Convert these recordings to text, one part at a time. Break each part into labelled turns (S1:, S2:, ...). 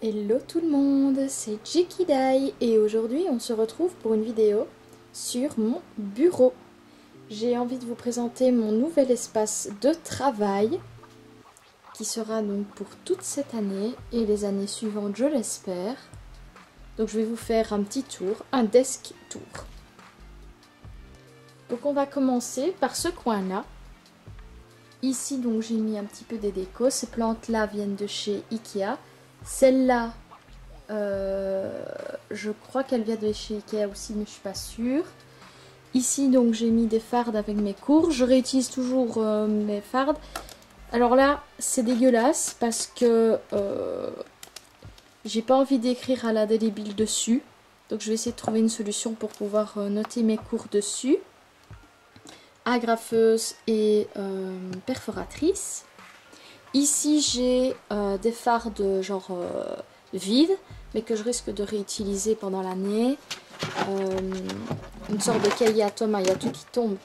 S1: Hello tout le monde, c'est Jikidai et aujourd'hui on se retrouve pour une vidéo sur mon bureau. J'ai envie de vous présenter mon nouvel espace de travail qui sera donc pour toute cette année et les années suivantes je l'espère. Donc je vais vous faire un petit tour, un desk tour. Donc on va commencer par ce coin là. Ici donc j'ai mis un petit peu des décos, ces plantes là viennent de chez Ikea. Celle-là, je crois qu'elle vient de chez Ikea aussi, mais je suis pas sûre. Ici, donc, j'ai mis des fardes avec mes cours. Je réutilise toujours mes fardes. Alors là, c'est dégueulasse parce que j'ai pas envie d'écrire à l'indélébile dessus. Donc, je vais essayer de trouver une solution pour pouvoir noter mes cours dessus. Agrafeuse et perforatrice. Ici, j'ai des fardes genre vides, mais que je risque de réutiliser pendant l'année. Une sorte de cahier à Thomas, il y a tout qui tombe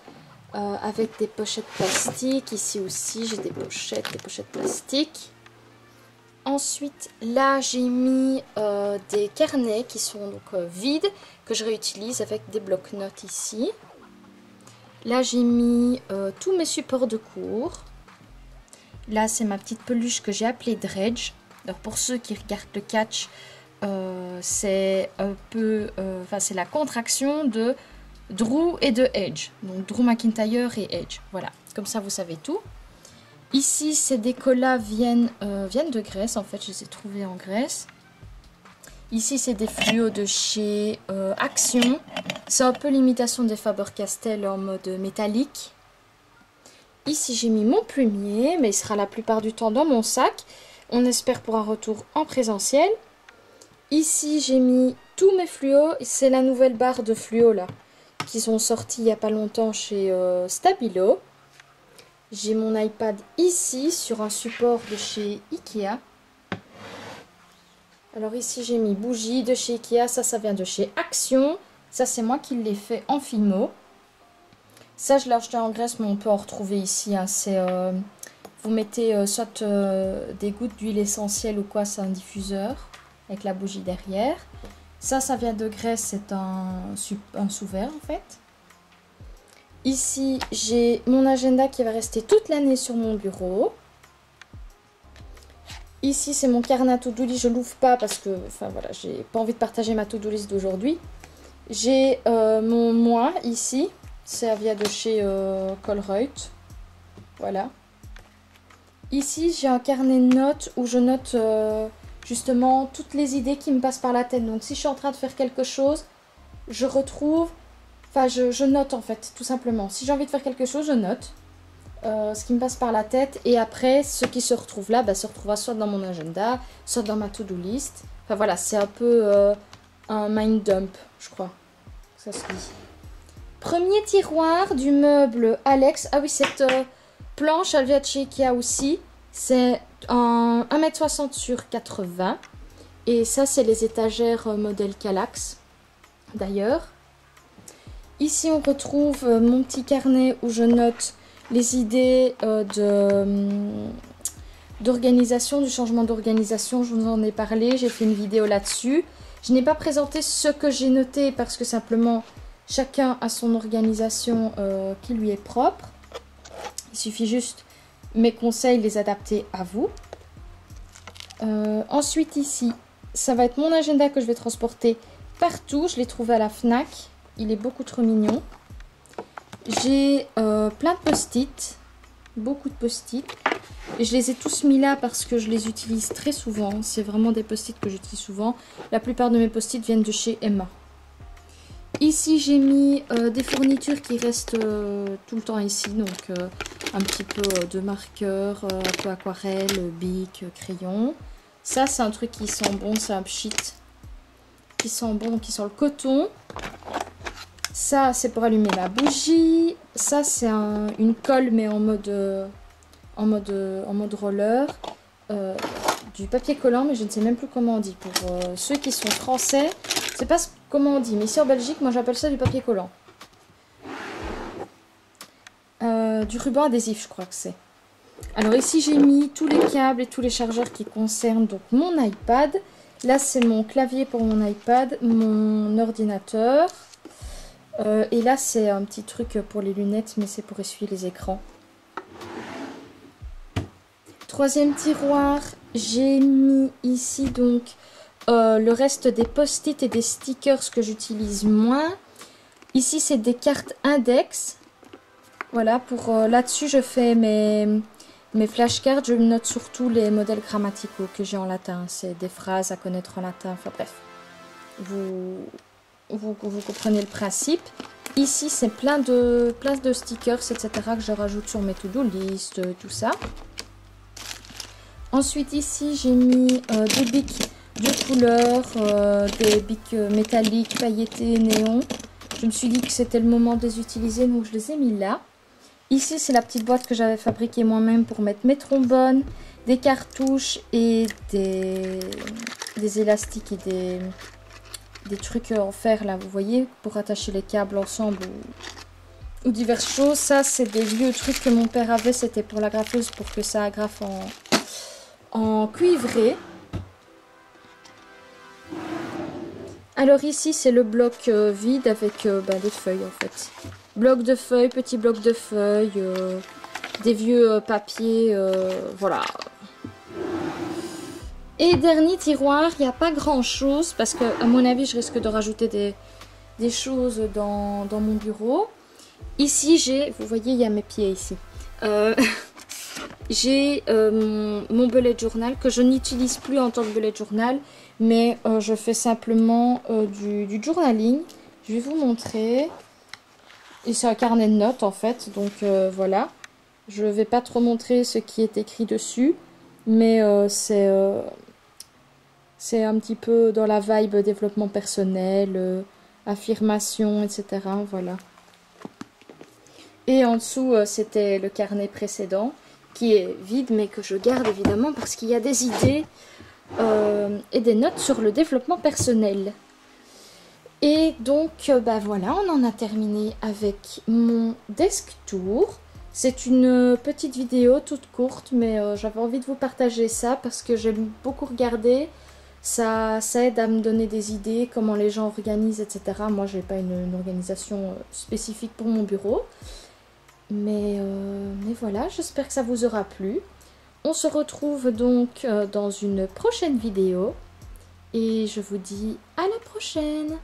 S1: avec des pochettes plastiques. Ici aussi, j'ai des pochettes plastiques. Ensuite, là, j'ai mis des carnets qui sont donc vides, que je réutilise avec des blocs-notes ici. Là, j'ai mis tous mes supports de cours. Là, c'est ma petite peluche que j'ai appelée Dredge. Alors, pour ceux qui regardent le catch, c'est un peu... c'est la contraction de Drew et de Edge. Donc, Drew McIntyre et Edge. Voilà, comme ça, vous savez tout. Ici, ces décollats viennent de Grèce. En fait, je les ai trouvés en Grèce. Ici, c'est des fluos de chez Action. C'est un peu l'imitation des Faber-Castell en mode métallique. Ici, j'ai mis mon plumier, mais il sera la plupart du temps dans mon sac. On espère pour un retour en présentiel. Ici, j'ai mis tous mes fluos. C'est la nouvelle barre de fluos là, qui sont sortis il n'y a pas longtemps chez Stabilo. J'ai mon iPad ici, sur un support de chez Ikea. Alors ici, j'ai mis bougies de chez Ikea. Ça vient de chez Action. Ça, c'est moi qui l'ai fait en Fimo. Ça, je l'ai acheté en Grèce, mais on peut en retrouver ici. Hein. Vous mettez soit des gouttes d'huile essentielle ou quoi, c'est un diffuseur avec la bougie derrière. Ça vient de Grèce, c'est un sous-verre en fait. Ici, j'ai mon agenda qui va rester toute l'année sur mon bureau. Ici, c'est mon carnet à to-do list. Je ne l'ouvre pas parce que, voilà, j'ai pas envie de partager ma to-do list d'aujourd'hui. J'ai mon mois ici. Ça vient de chez Colruyt. Voilà. Ici, j'ai un carnet de notes où je note justement toutes les idées qui me passent par la tête. Donc, si je suis en train de faire quelque chose, je retrouve... je note en fait, tout simplement. Si j'ai envie de faire quelque chose, je note ce qui me passe par la tête. Et après, ce qui se retrouve là, se retrouvera soit dans mon agenda, soit dans ma to-do list. Enfin, voilà, c'est un peu un mind dump, je crois. Ça se dit. Premier tiroir du meuble Alex. Ah oui, cette planche, elle vient de chez Ikea aussi. C'est un 1,60 m sur 80. Et ça, c'est les étagères modèle Kallax. D'ailleurs. Ici, on retrouve mon petit carnet où je note les idées d'organisation, du changement d'organisation. Je vous en ai parlé, j'ai fait une vidéo là-dessus. Je n'ai pas présenté ce que j'ai noté parce que simplement... Chacun a son organisation qui lui est propre. Il suffit juste mes conseils, les adapter à vous. Ensuite ici, ça va être mon agenda que je vais transporter partout. Je l'ai trouvé à la Fnac. Il est beaucoup trop mignon. J'ai plein de post-it. Beaucoup de post-it. Et je les ai tous mis là parce que je les utilise très souvent. C'est vraiment des post-it que j'utilise souvent. La plupart de mes post-it viennent de chez Emma. Ici, j'ai mis des fournitures qui restent tout le temps ici. Donc, un petit peu de marqueur, un peu aquarelle, bic, crayon. Ça, c'est un truc qui sent bon. C'est un pchit qui sent bon, qui sent le coton. Ça, c'est pour allumer la bougie. Ça, c'est une colle, mais en mode roller. Du papier collant, mais je ne sais même plus comment on dit. Pour ceux qui sont français, je ne sais pas comment on dit, mais ici en Belgique, moi j'appelle ça du papier collant. Du ruban adhésif, je crois que c'est. Alors ici, j'ai mis tous les câbles et tous les chargeurs qui concernent donc mon iPad, Là, c'est mon clavier pour mon iPad, mon ordinateur. Et là, c'est un petit truc pour les lunettes, mais c'est pour essuyer les écrans. Troisième tiroir, j'ai mis ici donc le reste des post-it et des stickers que j'utilise moins. Ici, c'est des cartes index. Voilà, pour là-dessus, je fais mes flashcards. Je note surtout les modèles grammaticaux que j'ai en latin. C'est des phrases à connaître en latin. Enfin bref, vous comprenez le principe. Ici, c'est plein de stickers, etc. que je rajoute sur mes to-do list, tout ça. Ensuite, ici, j'ai mis des bics de couleurs, des bics métalliques, pailletés, néons. Je me suis dit que c'était le moment de les utiliser, donc je les ai mis là. Ici, c'est la petite boîte que j'avais fabriquée moi-même pour mettre mes trombones, des cartouches et des élastiques et des trucs en fer, là, vous voyez, pour attacher les câbles ensemble ou diverses choses. Ça, c'est des vieux trucs que mon père avait, c'était pour l'agrafeuse, pour que ça agrafe en cuivré. Alors ici, c'est le bloc vide avec des feuilles, en fait. Bloc de feuilles, petit bloc de feuilles, des vieux papiers, voilà. Et dernier tiroir, il n'y a pas grand chose parce que à mon avis je risque de rajouter des choses dans mon bureau. Ici j'ai, vous voyez il y a mes pieds ici. J'ai mon bullet journal que je n'utilise plus en tant que bullet journal, mais je fais simplement du journaling. Je vais vous montrer. Et c'est un carnet de notes en fait, donc voilà. Je ne vais pas trop montrer ce qui est écrit dessus, mais c'est un petit peu dans la vibe développement personnel, affirmation, etc. Voilà. Et en dessous, c'était le carnet précédent, qui est vide, mais que je garde évidemment parce qu'il y a des idées et des notes sur le développement personnel. Et donc, voilà, on en a terminé avec mon desk tour. C'est une petite vidéo toute courte, mais j'avais envie de vous partager ça parce que j'aime beaucoup regarder. Ça aide à me donner des idées, comment les gens organisent, etc. Moi, je n'ai pas une organisation spécifique pour mon bureau. Mais voilà, j'espère que ça vous aura plu. On se retrouve donc dans une prochaine vidéo. Et je vous dis à la prochaine!